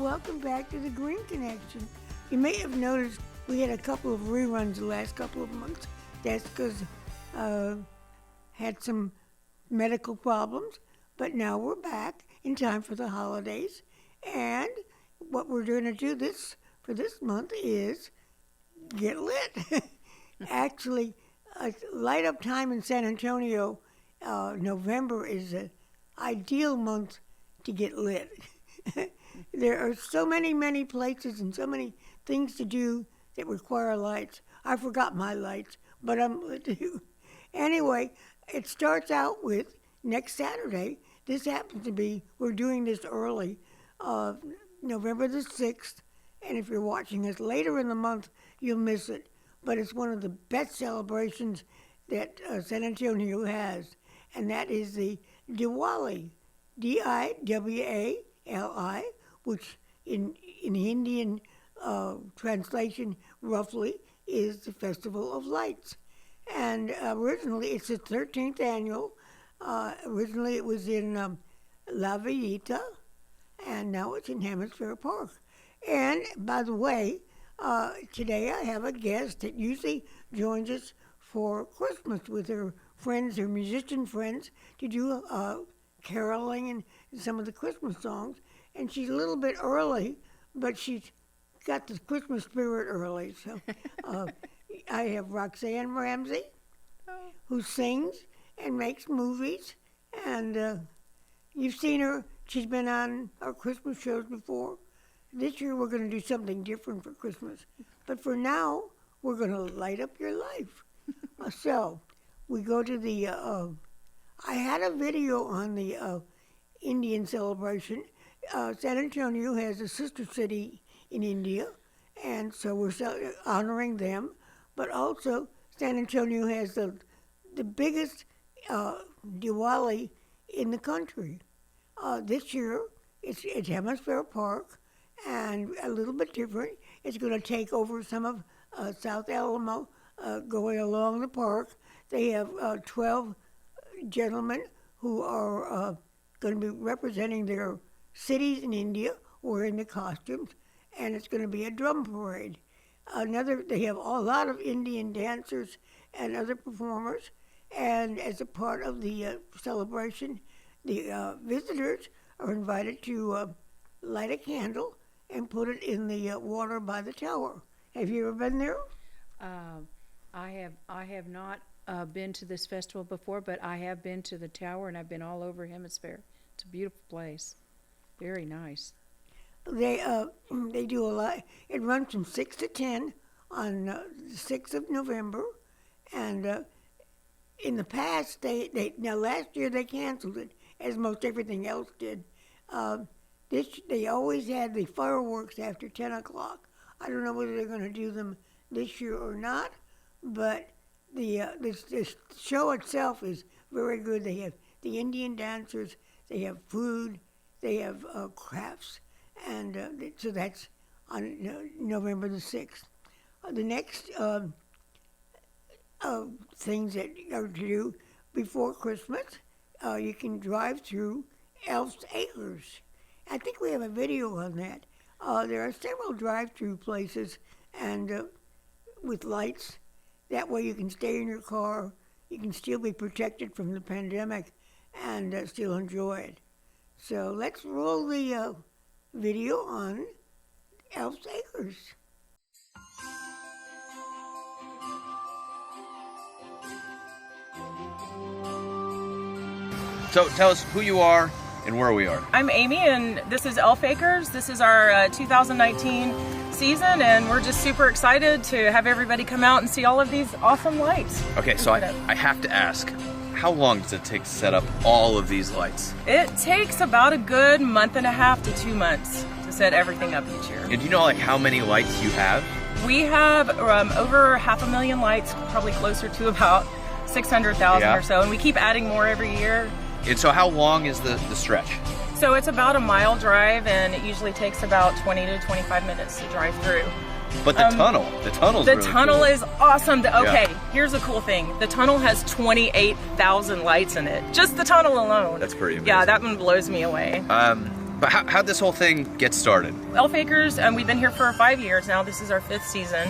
welcome back to the Green Connection. You may have noticed we had a couple of reruns the last couple of months. That's because had some medical problems, but now we're back in time for the holidays. And what we're going to do for this month is get lit. Actually, light up time in San Antonio, November is an ideal month to get lit. There are so many places and so many things to do that require lights. I forgot my lights, but I'm lit too. Anyway, it starts out with next Saturday. This happens to be, we're doing this early, November the 6th, and if you're watching us later in the month, you'll miss it. But it's one of the best celebrations that San Antonio has, and that is the Diwali, Diwali, which in Indian translation roughly is the Festival of Lights. And originally, it's the 13th annual. Originally, it was in La Villita, and now it's in Hemisphere Park. And by the way, today I have a guest that usually joins us for Christmas with her friends, her musician friends, to do caroling and some of the Christmas songs. And she's a little bit early, but she's got the Christmas spirit early. So I have Roxanne Ramsey, who sings and makes movies. And you've seen her. She's been on our Christmas shows before. This year we're going to do something different for Christmas. But for now, we're going to light up your life. So we go to the, I had a video on the Indian celebration. San Antonio has a sister city in India, and so we're honoring them. But also, San Antonio has the biggest Diwali in the country. This year, it's Hemisphere Park, and a little bit different. It's going to take over some of South Alamo, going along the park. They have 12 gentlemen who are going to be representing their cities in India, wearing the costumes, and it's going to be a drum parade. They have a lot of Indian dancers and other performers, and as a part of the celebration, the visitors are invited to light a candle and put it in the water by the tower. Have you ever been there? I have not been to this festival before, but I have been to the tower, and I've been all over Hemisphere. It's a beautiful place. Very nice. They do a lot. It runs from 6 to 10 on the 6th of November, and in the past, now last year they canceled it, as most everything else did. They always had the fireworks after 10 o'clock. I don't know whether they're going to do them this year or not, but the show itself is very good. They have the Indian dancers, they have food, they have crafts, and so that's on November the 6th. The next things that are to do before Christmas, you can drive through Elf's Acres. I think we have a video on that. There are several drive-through places and with lights. That way you can stay in your car, you can still be protected from the pandemic and still enjoy it. So let's roll the video on Elf's Acres. So tell us who you are and where we are. I'm Amy, and this is Elf Acres. This is our 2019 season, and we're just super excited to have everybody come out and see all of these awesome lights. Okay, so I have to ask, how long does it take to set up all of these lights? It takes about a good month and a half to 2 months to set everything up each year. And do you know how many lights you have? We have over 500,000 lights, probably closer to about 600,000 or so, and we keep adding more every year. And so how long is the stretch? So it's about a mile drive, and it usually takes about 20 to 25 minutes to drive through. But the tunnel's really tunnel cool. is awesome. Here's a cool thing. The tunnel has 28,000 lights in it. Just the tunnel alone. That's pretty amazing. Yeah, that one blows me away. But how'd this whole thing get started? Elf Acres, we've been here for 5 years now. This is our 5th season.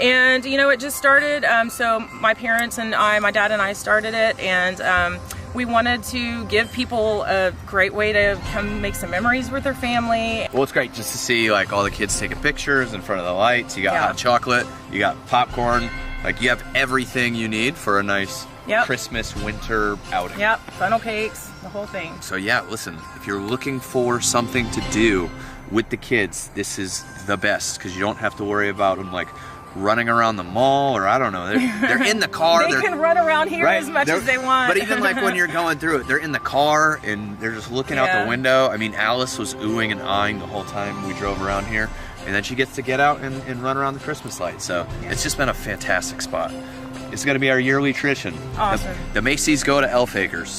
And, you know, it just started, so my parents and my dad and I started it, and we wanted to give people a great way to come make some memories with their family. Well, it's great just to see like all the kids taking pictures in front of the lights. You got hot chocolate, you got popcorn, like you have everything you need for a nice Christmas winter outing. Yep, funnel cakes, the whole thing. So yeah, listen, if you're looking for something to do with the kids, this is the best because you don't have to worry about them like running around the mall, or I don't know, they're in the car. They can run around here as much as they want. But even like when you're going through it, they're in the car and they're just looking out the window. I mean, Alice was oohing and eyeing the whole time we drove around here, and then she gets to get out and run around the Christmas lights. So it's just been a fantastic spot. It's going to be our yearly tradition. Awesome. The Macy's go to Elf Acres.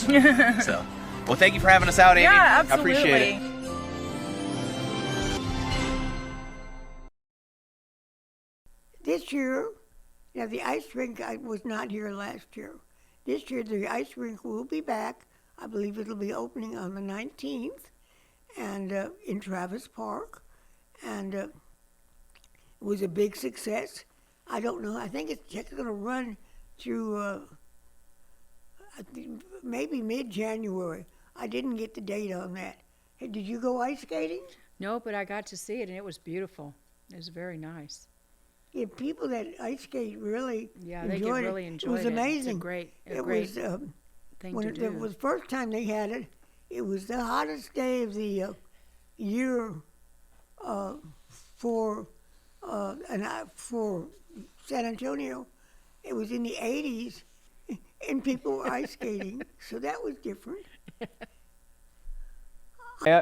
So, well, thank you for having us out, Amy. Yeah, absolutely. I appreciate it. This year, now the ice rink, I was not here last year. This year, the ice rink will be back. I believe it'll be opening on the 19th, and in Travis Park, and it was a big success. I don't know. I think it's just going to run through I think maybe mid-January. I didn't get the date on that. Hey, did you go ice skating? No, but I got to see it, and it was beautiful. It was very nice. Yeah, people that ice skate really They enjoyed could really enjoy it. It was amazing. It's a great thing when to do. It was the first time they had it. It was the hottest day of the year for San Antonio. It was in the 80s, and people were ice skating, so that was different.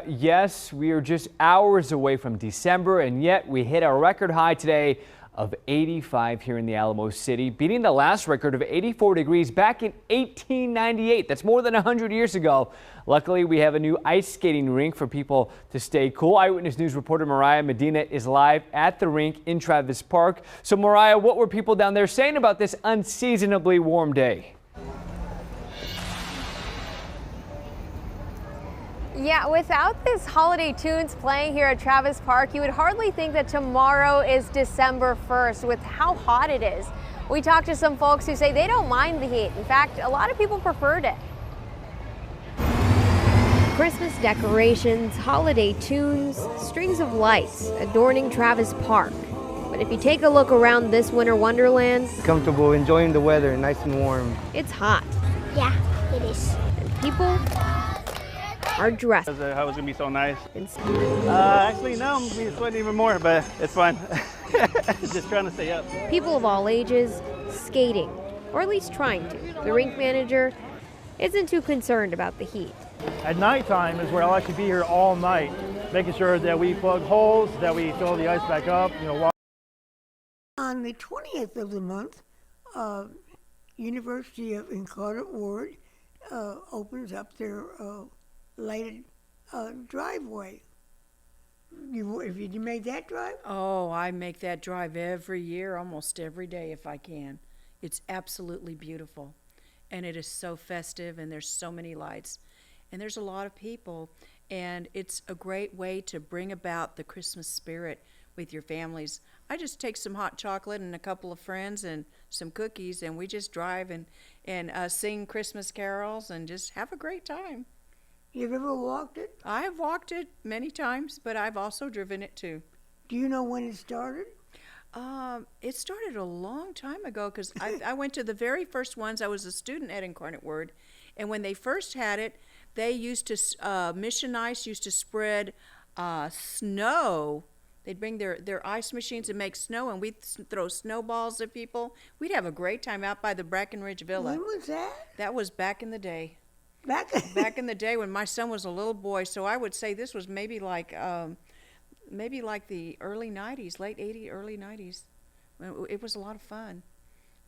Yes, we are just hours away from December, and yet we hit a record high today of 85 here in the Alamo City, beating the last record of 84 degrees back in 1898. That's more than 100 years ago. Luckily, we have a new ice skating rink for people to stay cool. Eyewitness News reporter Mariah Medina is live at the rink in Travis Park. So, Mariah, what were people down there saying about this unseasonably warm day? Yeah, without this holiday tunes playing here at Travis Park, you would hardly think that tomorrow is December 1st with how hot it is. We talked to some folks who say they don't mind the heat. In fact, a lot of people preferred it. Christmas decorations, holiday tunes, strings of lights adorning Travis Park. But if you take a look around this winter wonderland, comfortable, enjoying the weather, nice and warm. It's hot. Yeah, it is. And people are dressed. How it's gonna be so nice. Actually, no, I'm gonna be sweating even more, but it's fun. Just trying to stay up. People of all ages skating, or at least trying to. The rink manager isn't too concerned about the heat. At nighttime is where I like to be here all night, making sure that we plug holes, that we fill the ice back up. On the 20th of the month, University of Incarnate Word opens up their lighted driveway. Have you made that drive? Oh, I make that drive every year, almost every day if I can. It's absolutely beautiful. And it is so festive, and there's so many lights. And there's a lot of people. And it's a great way to bring about the Christmas spirit with your families. I just take some hot chocolate and a couple of friends and some cookies, and we just drive and sing Christmas carols and just have a great time. You've ever walked it? I have walked it many times, but I've also driven it too. Do you know when it started? It started a long time ago because I went to the very first ones. I was a student at Incarnate Word, and when they first had it, they used to, Mission Ice used to spread snow. They'd bring their ice machines and make snow, and we'd throw snowballs at people. We'd have a great time out by the Brackenridge Villa. When was that? That was back in the day. Back in the day when my son was a little boy, so I would say this was maybe like the early 90s, late 80s, early 90s. It was a lot of fun.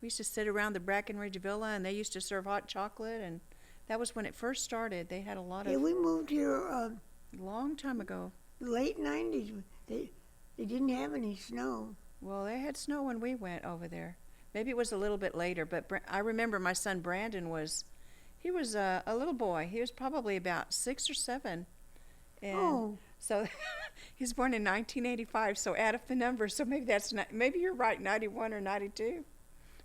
We used to sit around the Brackenridge Villa, and they used to serve hot chocolate, and that was when it first started. They had a lot of... Yeah, we moved here a long time ago. Late 90s. They didn't have any snow. Well, they had snow when we went over there. Maybe it was a little bit later, but I remember my son Brandon he was a little boy. He was probably about 6 or 7. And So he was born in 1985, so add up the numbers. So maybe maybe you're right, 91 or 92.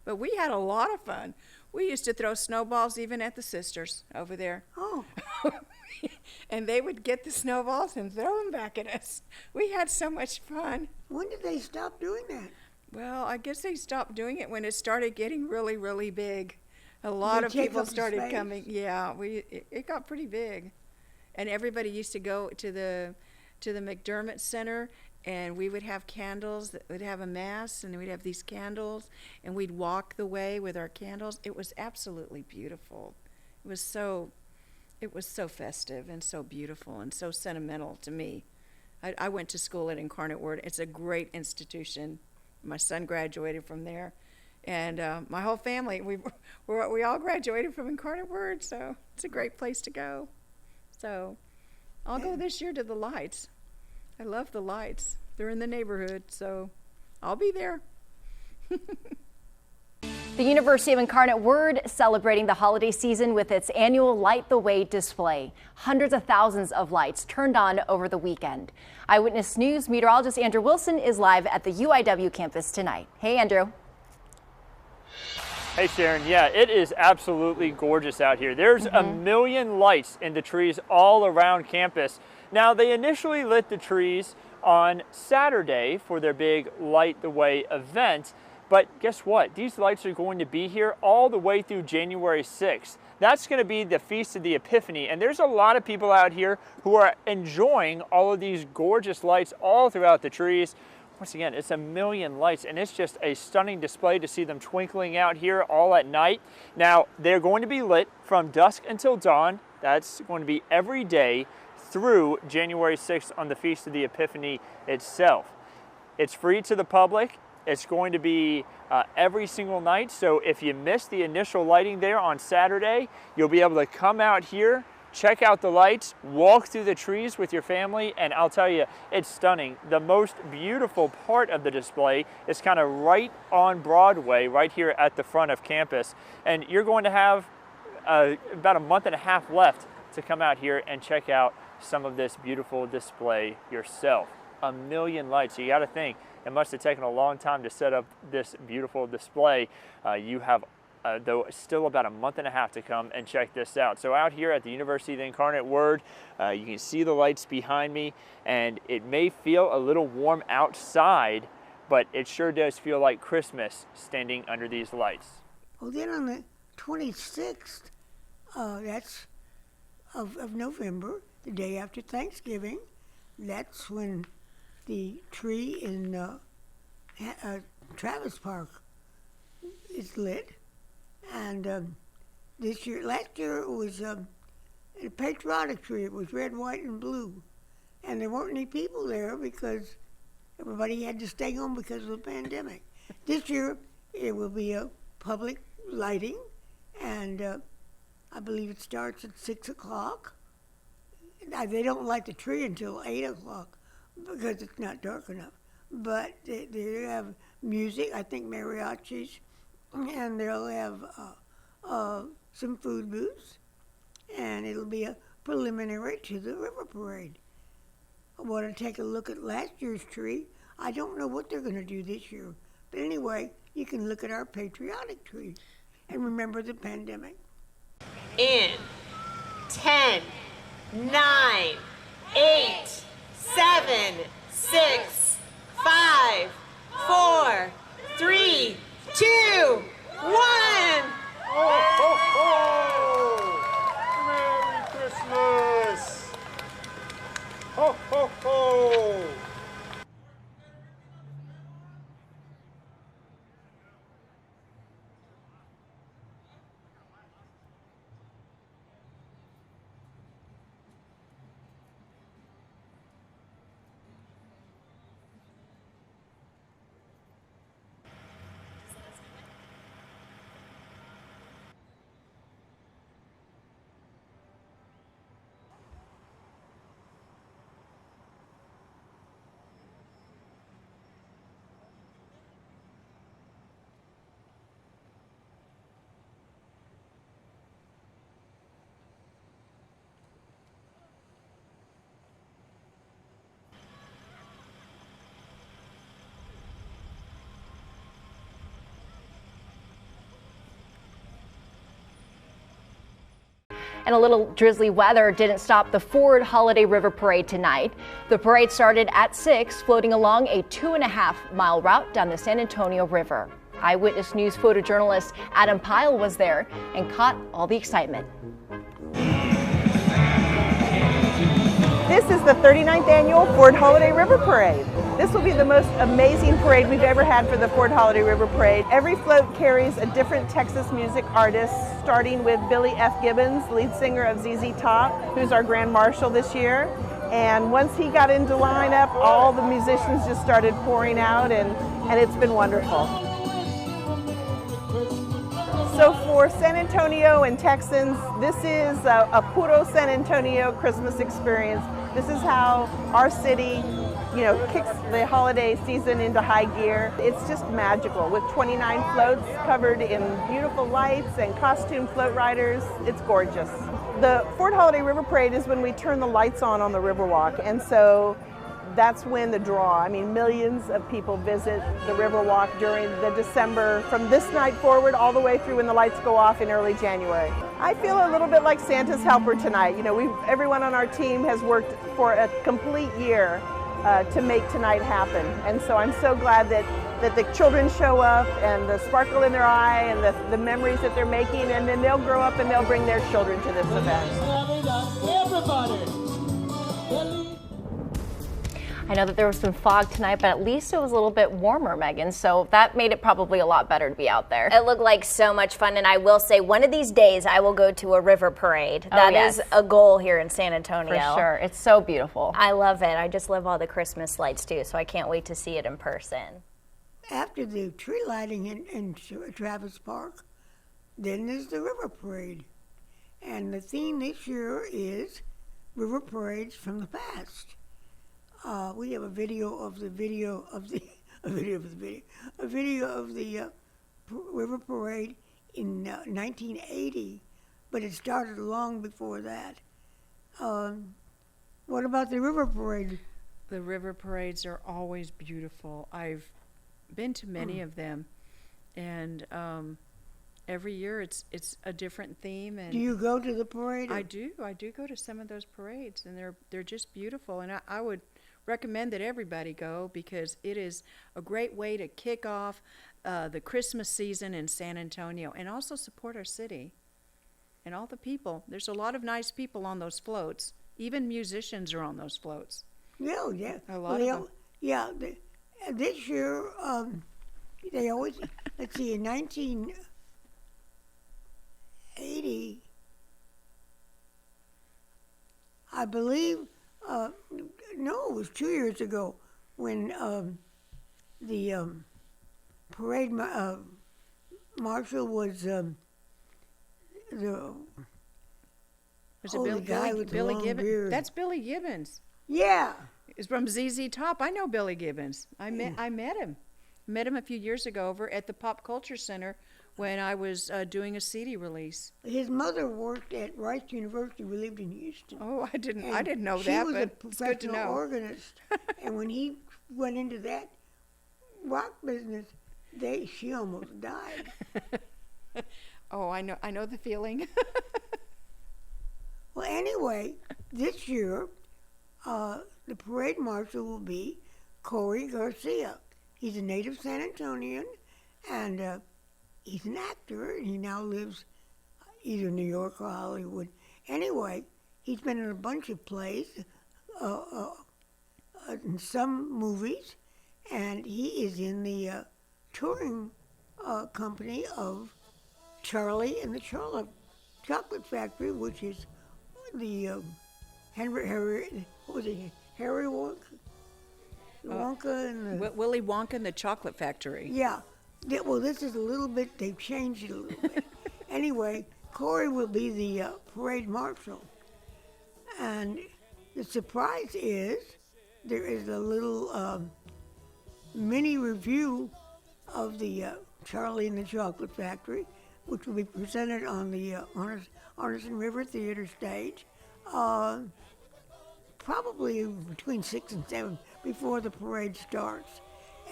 But we had a lot of fun. We used to throw snowballs even at the sisters over there. Oh, And they would get the snowballs and throw them back at us. We had so much fun. when did they stop doing that? Well, I guess they stopped doing it when it started getting really, really big. A lot They of take people up the started space. coming. Yeah, it got pretty big. And everybody used to go to the McDermott Center, and we would have candles. We'd have a mass, and we'd have these candles, and we'd walk the way with our candles. It was absolutely beautiful. It was so festive and so beautiful and so sentimental to me. I went to school at Incarnate Word. It's a great institution. My son graduated from there, and my whole family, we all graduated from Incarnate Word, so it's a great place to go. So I'll go this year to the lights. I love the lights. They're in the neighborhood, so I'll be there. The University of Incarnate Word celebrating the holiday season with its annual Light the Way display. Hundreds of thousands of lights turned on over the weekend. Eyewitness News meteorologist Andrew Wilson is live at the UIW campus tonight. Hey, Andrew. Hey Sharon, yeah, it is absolutely gorgeous out here. There's a million lights in the trees all around campus. Now, they initially lit the trees on Saturday for their big Light the Way event, but guess what? These lights are going to be here all the way through January 6th. That's going to be the Feast of the Epiphany, and there's a lot of people out here who are enjoying all of these gorgeous lights all throughout the trees. Once again, it's a million lights, and it's just a stunning display to see them twinkling out here all at night. Now, they're going to be lit from dusk until dawn. That's going to be every day through January 6th on the Feast of the Epiphany itself. It's free to the public. It's going to be every single night, so if you missed the initial lighting there on Saturday, you'll be able to come out here, check out the lights, walk through the trees with your family, and I'll tell you, it's stunning. The most beautiful part of the display is kind of right on Broadway, right here at the front of campus, and you're going to have about a month and a half left to come out here and check out some of this beautiful display yourself. A million lights. You got to think it must have taken a long time to set up this beautiful display. You have though still about a month and a half to come and check this out. So out here at the University of the Incarnate Word, you can see the lights behind me, and it may feel a little warm outside, but it sure does feel like Christmas standing under these lights. Well, then on the 26th, that's of November, the day after Thanksgiving, that's when the tree in Travis Park is lit. And last year it was a patriotic tree. It was red, white, and blue. And there weren't any people there because everybody had to stay home because of the pandemic. This year it will be a public lighting, and I believe it starts at 6 o'clock. They don't light the tree until 8 o'clock because it's not dark enough. But they have music, I think mariachis, and they'll have some food booths, and it'll be a preliminary to the river parade. I want to take a look at last year's tree. I don't know what they're going to do this year, but anyway, you can look at our patriotic tree and remember the pandemic. In 10, 9, 8, 7, 6, 5, 4, 3, 2, 1. Ho, ho, ho! Merry Christmas! Ho, ho, ho! And a little drizzly weather didn't stop the Ford Holiday River Parade tonight. The parade started at 6, floating along a 2.5-mile route down the San Antonio River. Eyewitness News photojournalist Adam Pyle was there and caught all the excitement. This is the 39th annual Ford Holiday River Parade. This will be the most amazing parade we've ever had for the Ford Holiday River Parade. Every float carries a different Texas music artist, starting with Billy F. Gibbons, lead singer of ZZ Top, who's our Grand Marshal this year. And once he got into lineup, all the musicians just started pouring out, and it's been wonderful. So for San Antonio and Texans, this is a puro San Antonio Christmas experience. This is how our city, kicks the holiday season into high gear. It's just magical with 29 floats covered in beautiful lights and costume float riders. It's gorgeous. The Ford Holiday River Parade is when we turn the lights on the Riverwalk, and so that's when the draw. I mean, millions of people visit the Riverwalk during the December, from this night forward all the way through when the lights go off in early January. I feel a little bit like Santa's helper tonight. Everyone on our team has worked for a complete year to make tonight happen. And so I'm so glad that the children show up and the sparkle in their eye and the memories that they're making, and then they'll grow up and they'll bring their children to this event. I know that there was some fog tonight, but at least it was a little bit warmer, Megan, so that made it probably a lot better to be out there. It looked like so much fun, and I will say one of these days I will go to a river parade. That is a goal here in San Antonio. For sure. It's so beautiful. I love it. I just love all the Christmas lights, too, so I can't wait to see it in person. After the tree lighting in Travis Park, then there's the river parade. And the theme this year is river parades from the past. We have a video of the river parade in 1980, but it started long before that. What about the river parade? The river parades are always beautiful. I've been to many of them, and every year it's a different theme. And do you go to the parade? I do go to some of those parades, and they're just beautiful. And I would recommend that everybody go, because it is a great way to kick off the Christmas season in San Antonio, and also support our city and all the people. There's a lot of nice people on those floats. Even musicians are on those floats. Yeah, yeah. A lot of them. Yeah, this year they always, let's see, in 1980, I believe, no, it was 2 years ago when the parade marshal was the guy with the long Gibbons? beard. That's Billy Gibbons. Yeah. It's from ZZ Top. I know Billy Gibbons. I met him. Met him a few years ago over at the Pop Culture Center when I was doing a CD release. His mother worked at Rice University. We lived in Houston. Oh, I didn't know she that, was but a it's good to know. professional organist, and when he went into that rock business, she almost died. Oh, I know the feeling. Well, anyway, this year, the parade marshal will be Corey Garcia. He's a native San Antonian, and he's an actor, and he now lives either New York or Hollywood. Anyway, he's been in a bunch of plays, in some movies, and he is in the touring company of Charlie and the Chocolate Factory, which is the Harry Wonka and the Willy Wonka and the Chocolate Factory. Yeah. Well, this is a little bit, they've changed it a little bit. Anyway, Corey will be the parade marshal. And the surprise is there is a little mini review of the Charlie and the Chocolate Factory, which will be presented on the Arneson River Theater stage, probably between 6 and 7 before the parade starts.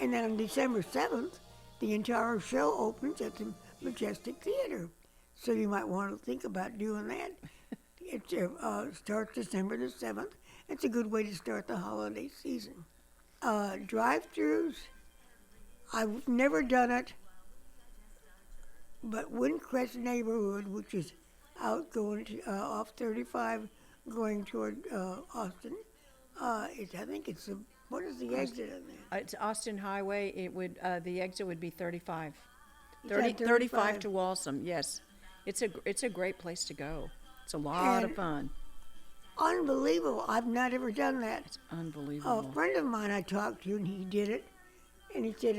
And then on December 7th, the entire show opens at the Majestic Theater. So you might want to think about doing that. It starts December the 7th. It's a good way to start the holiday season. Drive-throughs, I've never done it, but Windcrest neighborhood, which is out going to, off 35 going toward Austin, I think it's what is the exit on there? It's Austin Highway. It would the exit would be 35. Is that 35 to Walsall. Yes, it's a great place to go. It's a lot of fun. Unbelievable. I've not ever done that. It's unbelievable. A friend of mine I talked to, and he did it, and he said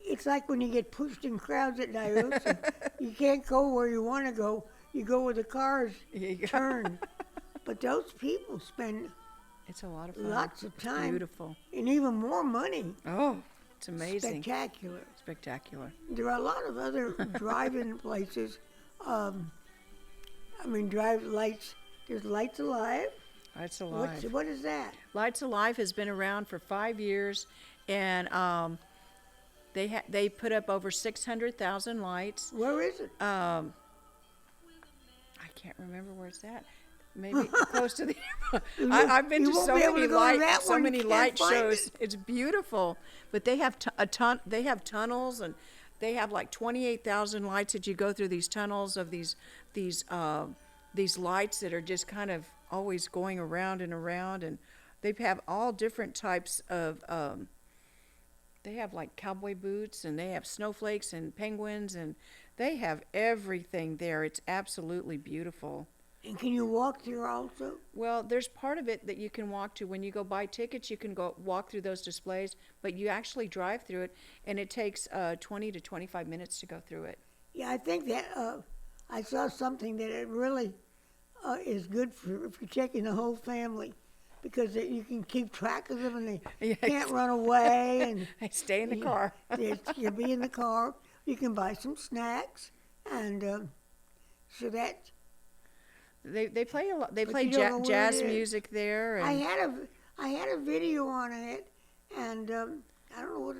it's like when you get pushed in crowds at Niosa. You can't go where you want to go. You go where the cars turn. But those people spend it's a lot of fun. Lots of time. Beautiful. And even more money. Oh, it's amazing. Spectacular. Spectacular. There are a lot of other drive-in places. Drive lights. There's Lights Alive. Lights Alive. What is that? Lights Alive has been around for 5 years, and they put up over 600,000 lights. Where is it? I can't remember where it's at. Maybe close to the. I've been to so many light shows. It's beautiful, but they have They have tunnels, and they have like 28,000 lights that you go through these tunnels of these lights that are just kind of always going around and around, and they have all different types of. They have like cowboy boots, and they have snowflakes and penguins, and they have everything there. It's absolutely beautiful. And can you walk through also? Well, there's part of it that you can walk to. When you go buy tickets, you can go walk through those displays, but you actually drive through it, and it takes 20 to 25 minutes to go through it. Yeah, I think that I saw something that it really is good for checking the whole family, because you can keep track of them, and they can't run away, and they stay in the car. You'll be in the car. You can buy some snacks, and so that. They play a lot. They play jazz music there. And I had a video on it, and I don't know what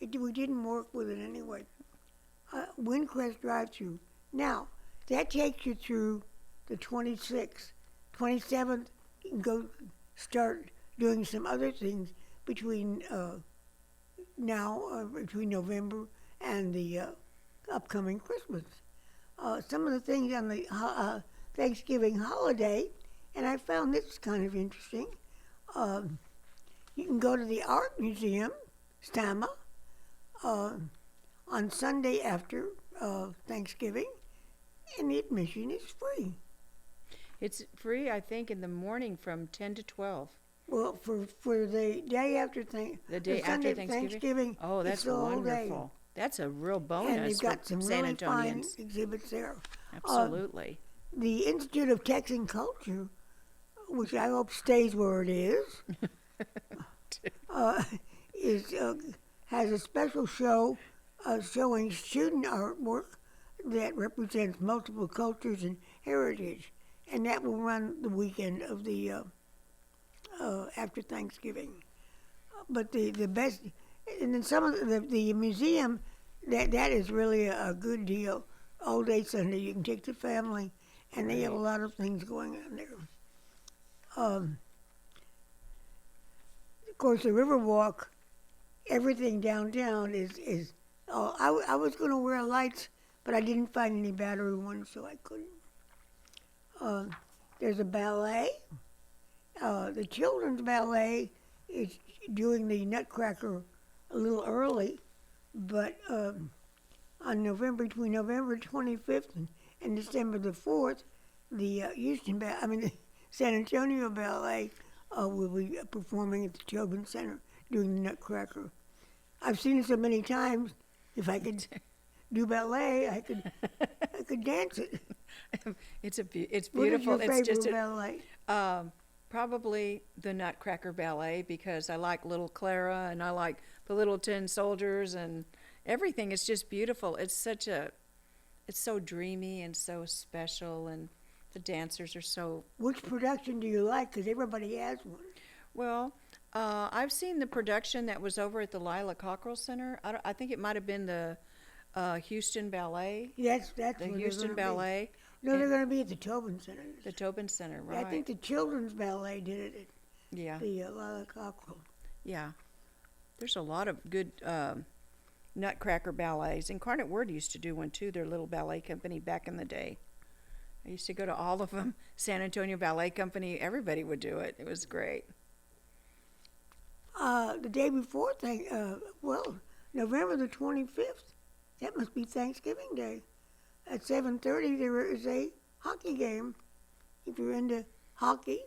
we didn't work with it anyway. Windcrest drive-through. Now that takes you through the 26th, 27th. You can go start doing some other things between between November and the upcoming Christmas. Some of the things on the Thanksgiving holiday, and I found this kind of interesting. You can go to the Art Museum, Stama, on Sunday after Thanksgiving, and the admission is free. It's free, I think, in the morning from 10 to 12. Well, for the day after Thanksgiving. Oh, that's wonderful. That's a real bonus. And they've got some San really fine Antonians. exhibits there. Absolutely. The Institute of Texan Culture, which I hope stays where it is, has a special show showing student artwork that represents multiple cultures and heritage, and that will run the weekend of the after Thanksgiving. But the best, and then some of the museum, that is really a good deal. All day Sunday, you can take the family. And they have a lot of things going on there. Of course, the Riverwalk, everything downtown is. I was going to wear lights, but I didn't find any battery ones, so I couldn't. There's a ballet. The children's ballet is doing the Nutcracker a little early, but on between November 25th and December the 4th, the San Antonio Ballet will be performing at the Children's Center doing the Nutcracker. I've seen it so many times. If I could do ballet, I could dance it. It's beautiful. What is your favorite it's just ballet? Probably the Nutcracker Ballet, because I like Little Clara and I like the Little Tin Soldiers, and everything is just beautiful. It's so dreamy and so special, and the dancers are so. Which production do you like? Because everybody has one. Well, I've seen the production that was over at the Lila Cockrell Center. I think it might have been the Houston Ballet. Yes, that's the what Houston Ballet. No, they're going to be at the Tobin Center. The Tobin Center, Yeah, right? I think the children's ballet did it at Yeah. the Lila Cockrell. Yeah. There's a lot of good Nutcracker ballets. Incarnate Word used to do one too, their little ballet company back in the day. I used to go to all of them. San Antonio Ballet Company, everybody would do it. It was great. The day before, November the 25th, that must be Thanksgiving Day. At 7:30, there is a hockey game. If you're into hockey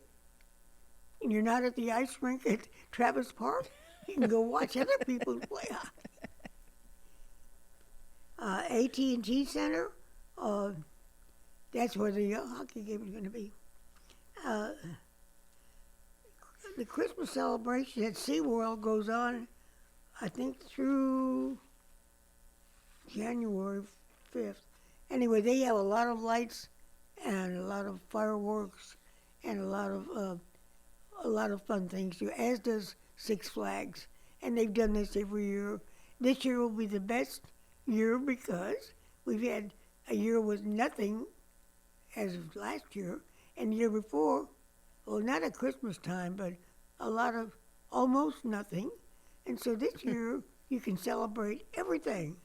and you're not at the ice rink at Travis Park, you can go watch other people play hockey. AT&T Center, that's where the hockey game is going to be. The Christmas celebration at SeaWorld goes on, I think, through January 5th. Anyway, they have a lot of lights and a lot of fireworks and a lot of fun things too, as does Six Flags. And they've done this every year. This year will be the best year because we've had a year with nothing as of last year, and the year before, well, not at Christmas time, but a lot of almost nothing. And so this year, you can celebrate everything.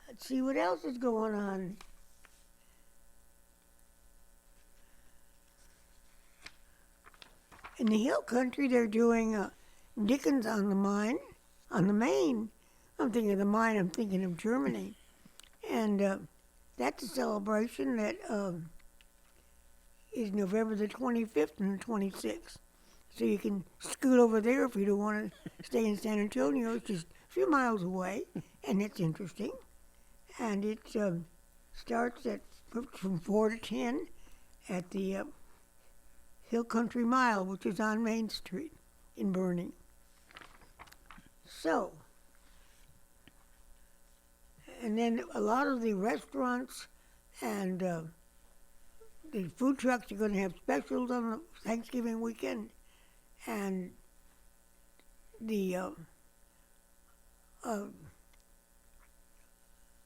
Let's see what else is going on. In the Hill Country, they're doing Dickens on the Main. I'm thinking of the Main, I'm thinking of Germany. And that's a celebration that is November the 25th and the 26th. So you can scoot over there if you don't want to stay in San Antonio. It's just a few miles away, and it's interesting. And it starts from 4 to 10 at the Hill Country Mile, which is on Main Street in Boerne. So, and then a lot of the restaurants and the food trucks are going to have specials on the Thanksgiving weekend. And the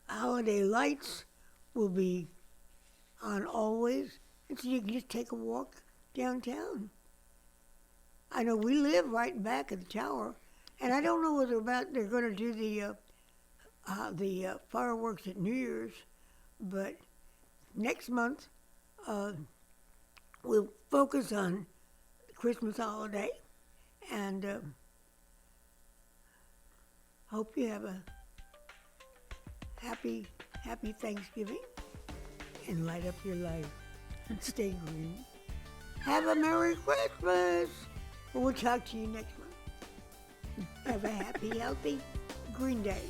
holiday lights will be on always, and so you can just take a walk downtown. I know we live right back at the tower, and I don't know whether they're going to do the fireworks at New Year's, but next month we'll focus on the Christmas holiday, and hope you have a happy Thanksgiving, and light up your life and stay green. Have a Merry Christmas. We'll talk to you next month. Have a happy, healthy Green Day.